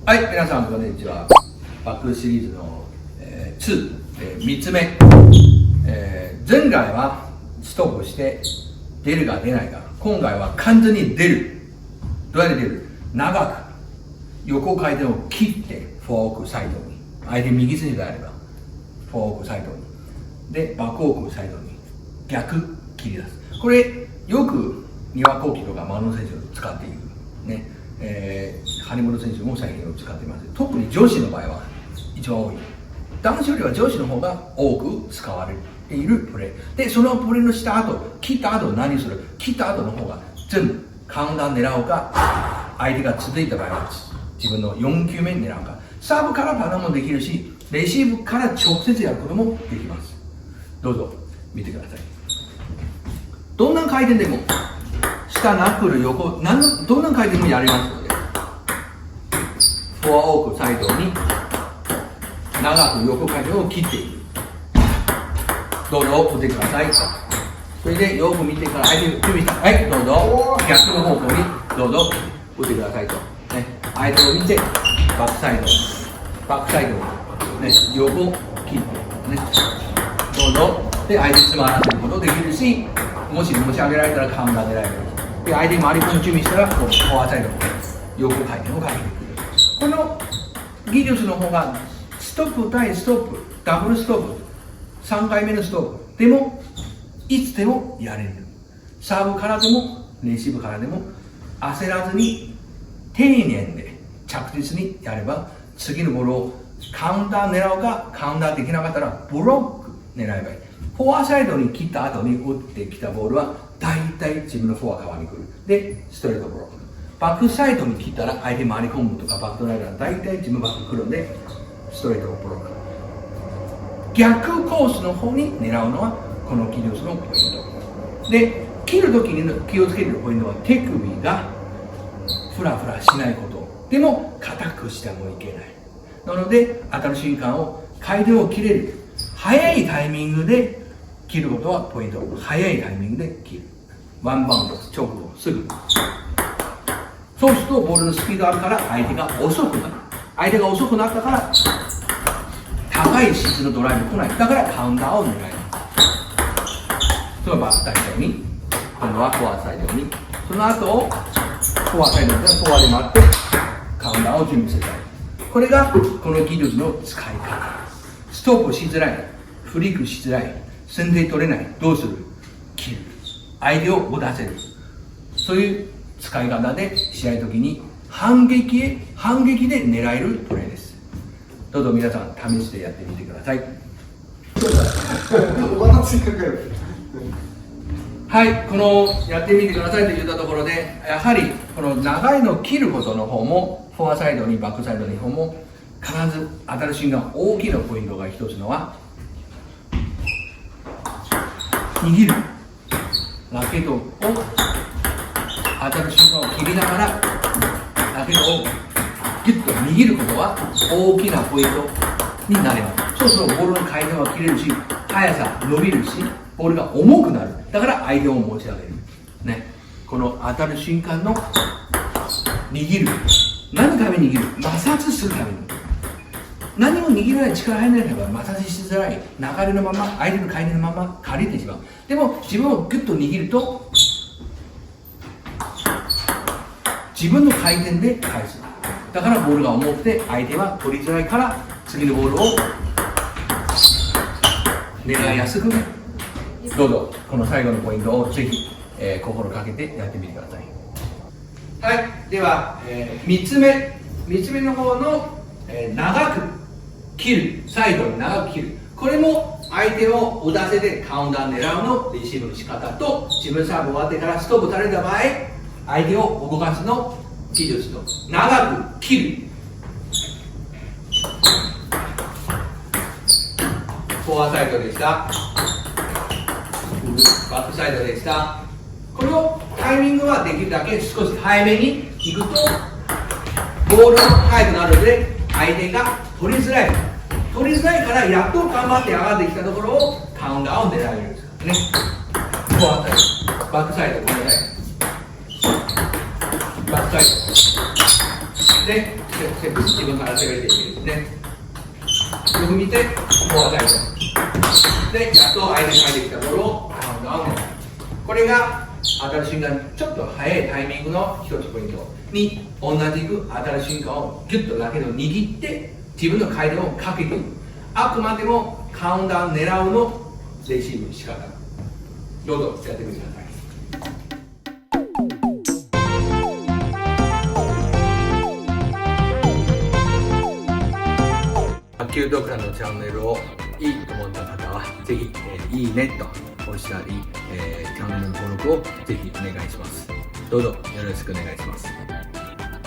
はい、皆さんこんにちは。バックシリーズの、2、3つ目、前回はストップして出るか出ないか、今回は完全に出る。どうやって出る？長く横回転を切ってフォークサイドに、相手右筋であればフォークサイドにでバックフォークサイドに逆切り出す。これよく丹羽幸喜とか真野選手を使っているね。張本選手も最近を使っています。特に女子の場合は一番多い。男子よりは女子の方が多く使われているプレーで、そのプレーのした後、切った後何する？切った後の方が全部カウンター狙うか、相手が続いた場合は自分の4球目狙うか、サーブからパターンもできるし、レシーブから直接やることもできます。どうぞ見てください。どんな回転でも下ナックル横、どんな回転でもやりますので、フォアオークサイドに長く横回転を切っていく。どうぞ打ってください。それでよく見てから相手に注意した。はい、どうぞ逆の方向にどうぞ打ってくださいと、ね、相手を見てバックサイドに、ね、横切って、ね、どうぞで相手詰まらせることできるし、もし持ち上げられたらカウンター狙える。で相手に回り込む準備したらフォアサイドに横回転をかけてくる。この技術の方がストップ対ストップ、ダブルストップ、3回目のストップでもいつでもやれる。サーブからでもレシーブからでも焦らずに丁寧で着実にやれば、次のボールをカウンター狙うか、カウンターできなかったらブロック狙えばいい。フォアサイドに切った後に打ってきたボールは大体自分のフォア側に来る。で、ストレートブロック。バックサイドに切ったら相手回り込むとかバックドライブは大体自分バック来るんで、ストレートブロック。逆コースの方に狙うのはこの技術のポイント。で、切るときに気をつけるポイントは手首がフラフラしないこと。でも、硬くしてもいけない。なので、当たる瞬間を回転を切れる。早いタイミングで切ることはポイント。早いタイミングで切る。ワンバウンド、直後、すぐ。そうすると、ボールのスピードあるから相手が遅くなる。相手が遅くなったから、高い質のドライブ来ない。だからカウンターを狙います。そのバックサイドに、今度はフォアサイドに、その後をフォアサイドでフォアで待ってカウンターを準備する。これがこの技術の使い方。ストップしづらい、フリックしづらい、先手取れない、どうする？切る。相手を打たせる。そういう使い方で試合の時に反撃で狙えるプレーです。どうぞ皆さん試してやってみてください。はい、このやってみてくださいと言ったところで、やはりこの長いのを切ることの方も、フォアサイドにバックサイドに方も必ず当たる瞬間、大きなポイントが一つのは握る。ラケットを当たる瞬間を切りながらラケットをギュッと握ることは大きなポイントになります。そうするとボールの回転は切れるし、速さ伸びるし、ボールが重くなる。だから相手を持ち上げる。ね、この当たる瞬間の握る。何のために握る？摩擦するために。何も握らない、力入らないから摩擦しづらい。流れのまま、相手の回転のまま借りてしまう。でも自分をグッと握ると自分の回転で返す。だからボールが重くて相手は取りづらいから、次のボールを狙いやすくなる。どうぞこの最後のポイントをぜひ、心かけてやってみてください。はい、では、3つ目の方の、長く切る、サイドに長く切る。これも相手を打たせてカウンター狙うのレシーブの仕方と、自分サーブ終わってからストップされた場合、相手を動かすの技術と、長く切る。フォアサイドでした。バックサイドでした。このタイミングはできるだけ少し早めに行くとボールが速くなるので、相手が取りづらいからやっと頑張って上がってきたところをカウンターを狙えるんですからね。フォアサイド、バックサイド、ごめんなさい。バックサイドで全部自分から攻めていけるね。よく見て、フォアサイド。で、やっと相手に返ってきたボールをカウントアウト。これが当たる瞬間、ちょっと早いタイミングの一つポイントに、同じく当たる瞬間をギュッとラケットを握って、自分の回転をかけていく。あくまでもカウンター狙うのレシーブ仕方。どうぞやってみてください。卓球ドクターのチャンネルをいいと思った方はぜひ、いいねと押したり、チャンネルの登録をぜひお願いします。どうぞよろしくお願いします。